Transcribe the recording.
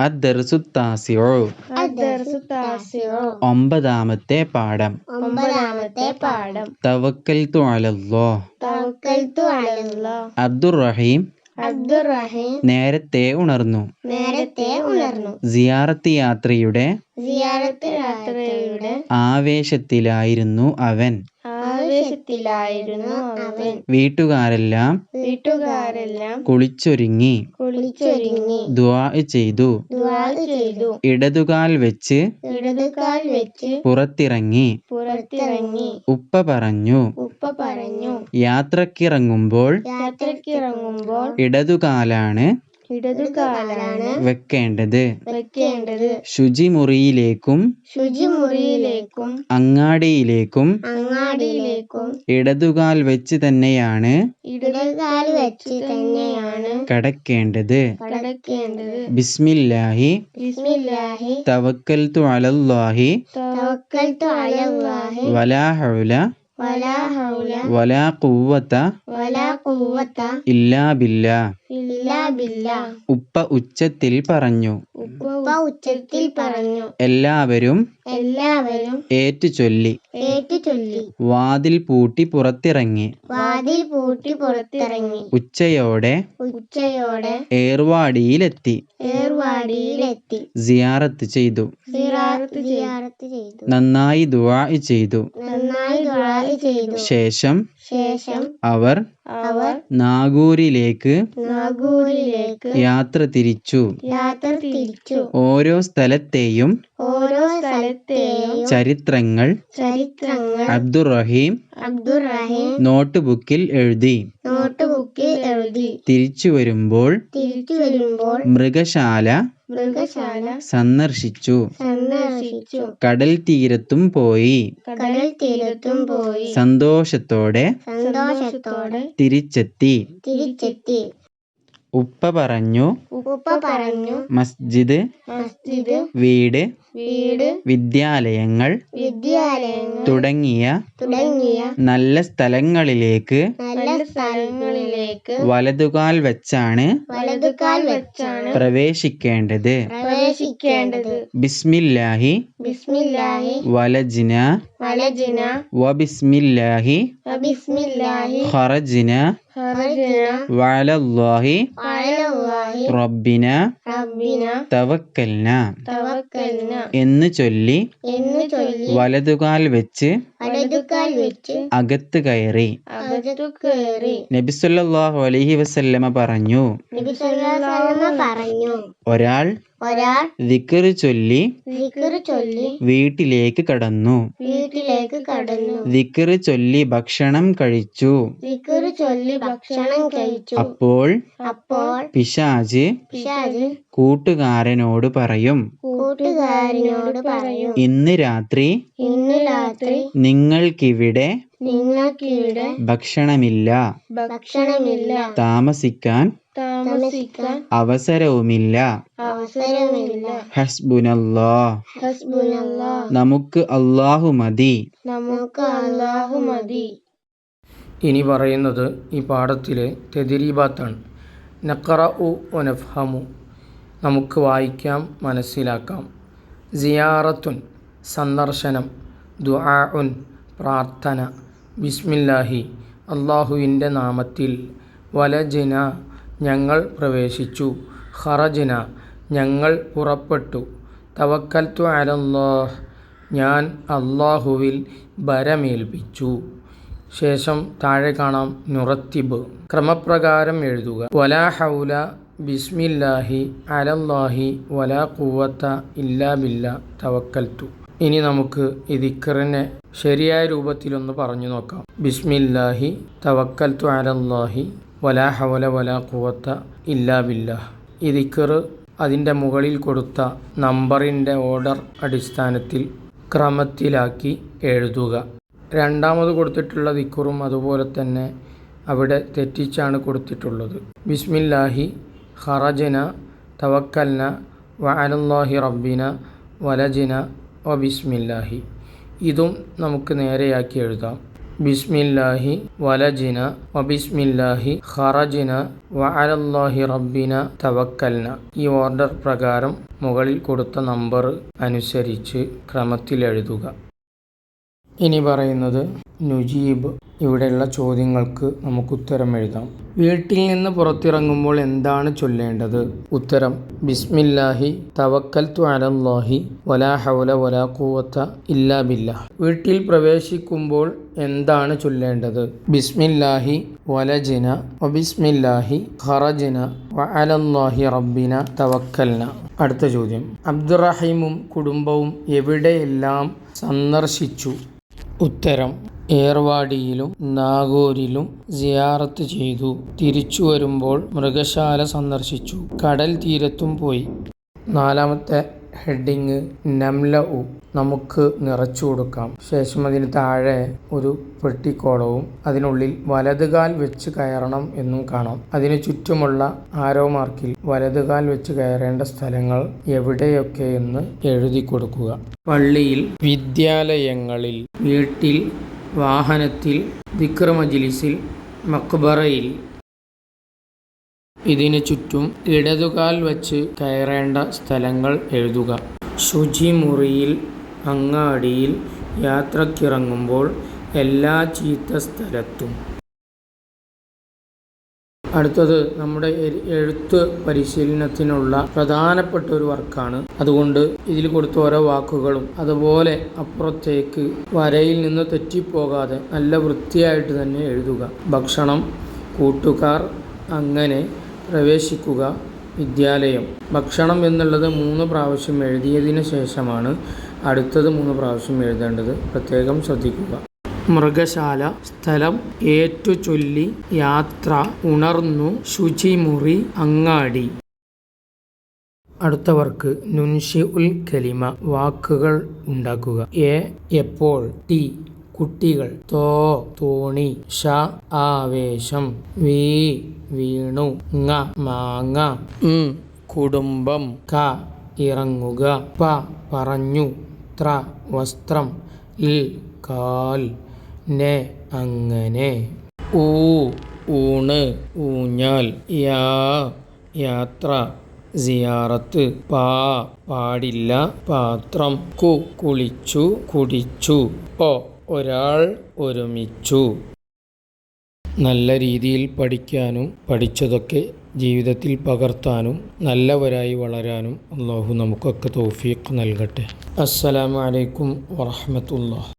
അദ്ദർസു താസിഉ ഒമ്പതാമത്തെ പാഠം. തവക്കൽതു അലല്ലാഹ്. അബ്ദുറഹീം നേരത്തെ ഉണർന്നു. സിയാറത്ത് യാത്രയുടെ ആവേശത്തിലായിരുന്നു അവൻ. വീട്ടുകാരെല്ലാം കുളിച്ചൊരുങ്ങി ദുആ ചെയ്തു. ഇടതുകാൽ വെച്ച് പുറത്തിറങ്ങി. ഉപ്പ പറഞ്ഞു, യാത്രക്കിറങ്ങുമ്പോൾ ഇടതുകാലാണ് വെക്കേണ്ടത്. ശുചിമുറിയിലേക്കും അങ്ങാടിയിലേക്കും ഇടതുകാൽ വെച്ച് തന്നെയാണ് കടക്കേണ്ടത്. ബിസ്മില്ലാഹി തവക്കൽതു അലല്ലാഹി വലാ ഹൗല വലാ ഖുവ്വത ഇല്ലാ ബില്ലാഹ്. ഉപ്പ ഉച്ചത്തിൽ പറഞ്ഞു. എല്ലാവരും ഏറ്റുചൊല്ലി. വാതിൽ പൂട്ടി പുറത്തിറങ്ങി. ഉച്ചയോടെ ഏർവാടിയിലെത്തി. സിയാറത്ത് ചെയ്തു. നന്നായി ദുആ ചെയ്തു. ശേഷം അവർ നാഗൂരിലേക്ക് യാത്ര തിരിച്ചു. ഓരോ സ്ഥലത്തെയും ചരിത്രങ്ങൾ അബ്ദുറഹീം നോട്ട് ബുക്കിൽ എഴുതി. തിരിച്ചു വരുമ്പോൾ മൃഗശാല സന്ദർശിച്ചു. കടൽ തീരത്തും പോയി. സന്തോഷത്തോടെ തിരിച്ചെത്തി. ഉപ്പ പറഞ്ഞു, മസ്ജിദ്, വീട്, വിദ്യാലയങ്ങൾ തുടങ്ങിയ നല്ല സ്ഥലങ്ങളിലേക്ക് വലതുകാൽ വെച്ചാണ് പ്രവേശിക്കേണ്ടത്. ബിസ്മില്ലാഹി വലജ്ന വബിസ്മില്ലാഹി ഖറജ്ന വഅലല്ലാഹി റബ്ബിന തവക്കൽന എന്ന് ചൊല്ലി വലതുകാൽ വെച്ച് അകത്ത് കയറി. നബി സല്ലല്ലാഹു അലൈഹി വസല്ലമ പറഞ്ഞു, ഒരാൾ ദിക്ർ ചൊല്ലി വീട്ടിലേക്ക് കടന്നു. ദിക്ർ ചൊല്ലി ഭക്ഷണം കഴിച്ചു. അപ്പോൾ പിശാച് കൂട്ടുകാരനോട് പറയും, ഇന്ന് രാത്രി നിങ്ങൾക്കിവിടെ ഭക്ഷണമില്ല, താമസിക്കാൻ അവസരവുമില്ല. ഹസ്ബുനല്ലാഹ്, നമുക്ക് അല്ലാഹു മതി. ഇനി പറയുന്നത് ഈ പാഠത്തിലെ തെദ്രീബാത്താണ്. നഖറഉ വനഫ്ഹമു, നമുക്ക് വായിക്കാം, മനസ്സിലാക്കാം. സിയാറത്തുൻ, സന്ദർശനം. ദുആഉൻ, പ്രാർത്ഥന. ബിസ്മില്ലാഹി, അല്ലാഹുവിൻ്റെ നാമത്തിൽ. വലജ്ന, ഞങ്ങൾ പ്രവേശിച്ചു. ഖറജ്ന, ഞങ്ങൾ പുറപ്പെട്ടു. തവക്കൽതു അലല്ലാഹ്, ഞാൻ അല്ലാഹുവിൽ ഭരമേൽപ്പിച്ചു. ശേഷം താഴെ കാണാം നുറത്തിബ്, ക്രമപ്രകാരം എഴുതുക. വലാ ഹൗല ബിസ്മില്ലാഹി അലല്ലാഹി വലാ ഖുവത ഇല്ലാ ബില്ലാ തവക്കൽതു. ഇനി നമുക്ക് ഈ ദിക്റിനെ ശരിയായ രൂപത്തിലൊന്ന് പറഞ്ഞു നോക്കാം. ബിസ്മില്ലാഹി തവക്കൽതു അലല്ലാഹി വലാ ഹൗല വലാ ഖുവത ഇല്ലാ ബില്ലാഹ്. ഈ ദിക്ർ അതിൻ്റെ മുകളിൽ കൊടുത്ത നമ്പറിൻ്റെ ഓർഡർ അടിസ്ഥാനത്തിൽ ക്രമത്തിലാക്കി എഴുതുക. രണ്ടാമത് കൊടുത്തിട്ടുള്ള ദിക്റും അതുപോലെ തന്നെ അവിടെ തെറ്റിച്ചാണ് കൊടുത്തിട്ടുള്ളത്. ബിസ്മില്ലാഹി ഖറജ്ന തവക്കൽന വഅലല്ലാഹി റബ്ബിന വലജ്ന വബിസ്മില്ലാഹി. ഇതും നമുക്ക് നേരെയാക്കി എഴുതാം. ബിസ്മില്ലാഹി വലജിന വബിസ്മില്ലാഹി ഖറജിന വഅലല്ലാഹി റബ്ബിന തവക്കൽന. ഈ ഓർഡർ പ്രകാരം മുകളിൽ കൊടുത്ത നമ്പർ അനുസരിച്ച് ക്രമത്തിൽ എഴുതുക. ഇനി പറയുന്നത് നുജീബ്. ഇവിടെയുള്ള ചോദ്യങ്ങൾക്ക് നമുക്ക് ഉത്തരം എഴുതാം. വീട്ടിൽ നിന്ന് പുറത്തിറങ്ങുമ്പോൾ എന്താണ് ചൊല്ലേണ്ടത്? ഉത്തരം: ബിസ്മില്ലാഹി തവക്കൽതു അലല്ലാഹി വലാ ഹൗല വലാ ഖുവത ഇല്ലാ ബില്ലാഹ്. വീട്ടിൽ പ്രവേശിക്കുമ്പോൾ എന്താണ് ചൊല്ലേണ്ടത്? ബിസ്മില്ലാഹി വലജിന വബിസ്മില്ലാഹി ഖറജിന വഅലല്ലാഹി റബ്ബിന തവക്കൽന. അടുത്ത ചോദ്യം: അബ്ദുറഹീമും കുടുംബവും എവിടെയെല്ലാം സന്ദർശിച്ചു? ഉത്തരം: ഏർവാടിയിലും നാഗൂരിലും സിയാറത്ത് ചെയ്തു. തിരിച്ചു വരുമ്പോൾ മൃഗശാല സന്ദർശിച്ചു. കടൽ തീരത്തും പോയി. നാലാമത്തെ ഹെഡിങ് നംലഉ. നമുക്ക് നിറച്ചു കൊടുക്കാം. ശേഷം അതിന് താഴെ ഒരു പെട്ടിക്കോളവും അതിനുള്ളിൽ വലതുകാൽ വെച്ച് കയറണം എന്നും കാണാം. അതിന് ചുറ്റുമുള്ള ആരോ മാർക്കിൽ വലതുകാൽ വെച്ച് കയറേണ്ട സ്ഥലങ്ങൾ എവിടെയൊക്കെയെന്ന് എഴുതി കൊടുക്കുക. പള്ളിയിൽ, വിദ്യാലയങ്ങളിൽ, വീട്ടിൽ, വാഹനത്തിൽ, ദിക്ർ മജ്ലിസിൽ, മഖ്ബറയിൽ. ഇതിന് ചുറ്റും ഇടതുകാൽ വച്ച് കയറേണ്ട സ്ഥലങ്ങൾ എഴുതുക. ശുചിമുറിയിൽ, അങ്ങാടിയിൽ, യാത്രക്കിറങ്ങുമ്പോൾ, എല്ലാ ചീത്ത സ്ഥലത്തും. അടുത്തത് നമ്മുടെ എഴുത്ത് പരിശീലനത്തിനുള്ള പ്രധാനപ്പെട്ട ഒരു വർക്കാണ്. അതുകൊണ്ട് ഇതിൽ കൊടുത്ത ഓരോ വാക്കുകളും അതുപോലെ അപ്പുറത്തേക്ക് വരയിൽ നിന്ന് തെറ്റിപ്പോകാതെ നല്ല വൃത്തിയായിട്ട് തന്നെ എഴുതുക. ഭക്ഷണം, കൂട്ടുകാർ, അങ്ങനെ, പ്രവേശിക്കുക, വിദ്യാലയം. ഭക്ഷണം എന്നുള്ളത് 3 പ്രാവശ്യം എഴുതിയതിന് ശേഷമാണ് അടുത്തത് 3 പ്രാവശ്യം എഴുതേണ്ടത്. പ്രത്യേകം ശ്രദ്ധിക്കുക. മൃഗശാല, സ്ഥലം, ഏറ്റുചൊല്ലി, യാത്ര, ഉണർന്നു, ശുചിമുറി, അങ്ങാടി. അടുത്ത വർക്ക് നുൻഷിഉൽ കലിമ. വാക്കുകൾ ഉണ്ടാക്കുക. എപ്പോൾ, ടി കുട്ടികൾ, തോണി, ആവേശം, വീണു, മാങ്ങ, കുടുംബം, ഇറങ്ങുക, പറഞ്ഞു, വസ്ത്രം, കാൽ, അങ്ങനെ, ഊണ്, ഊഞ്ഞാൽ, യാത്ര, സിയാറത്ത്, പാടില്ല, പാത്രം, കുളിച്ചു, കുടിച്ചു, ഒരാൾ, ഒരുമിച്ചു. നല്ല രീതിയിൽ പഠിക്കാനും പഠിച്ചതൊക്കെ ജീവിതത്തിൽ പകർത്താനും നല്ലവരായി വളരാനും അല്ലാഹു നമുക്കൊക്കെ തൗഫീഖ് നൽകട്ടെ. അസ്സലാമു അലൈക്കും വറഹ്മത്തുള്ളാഹി.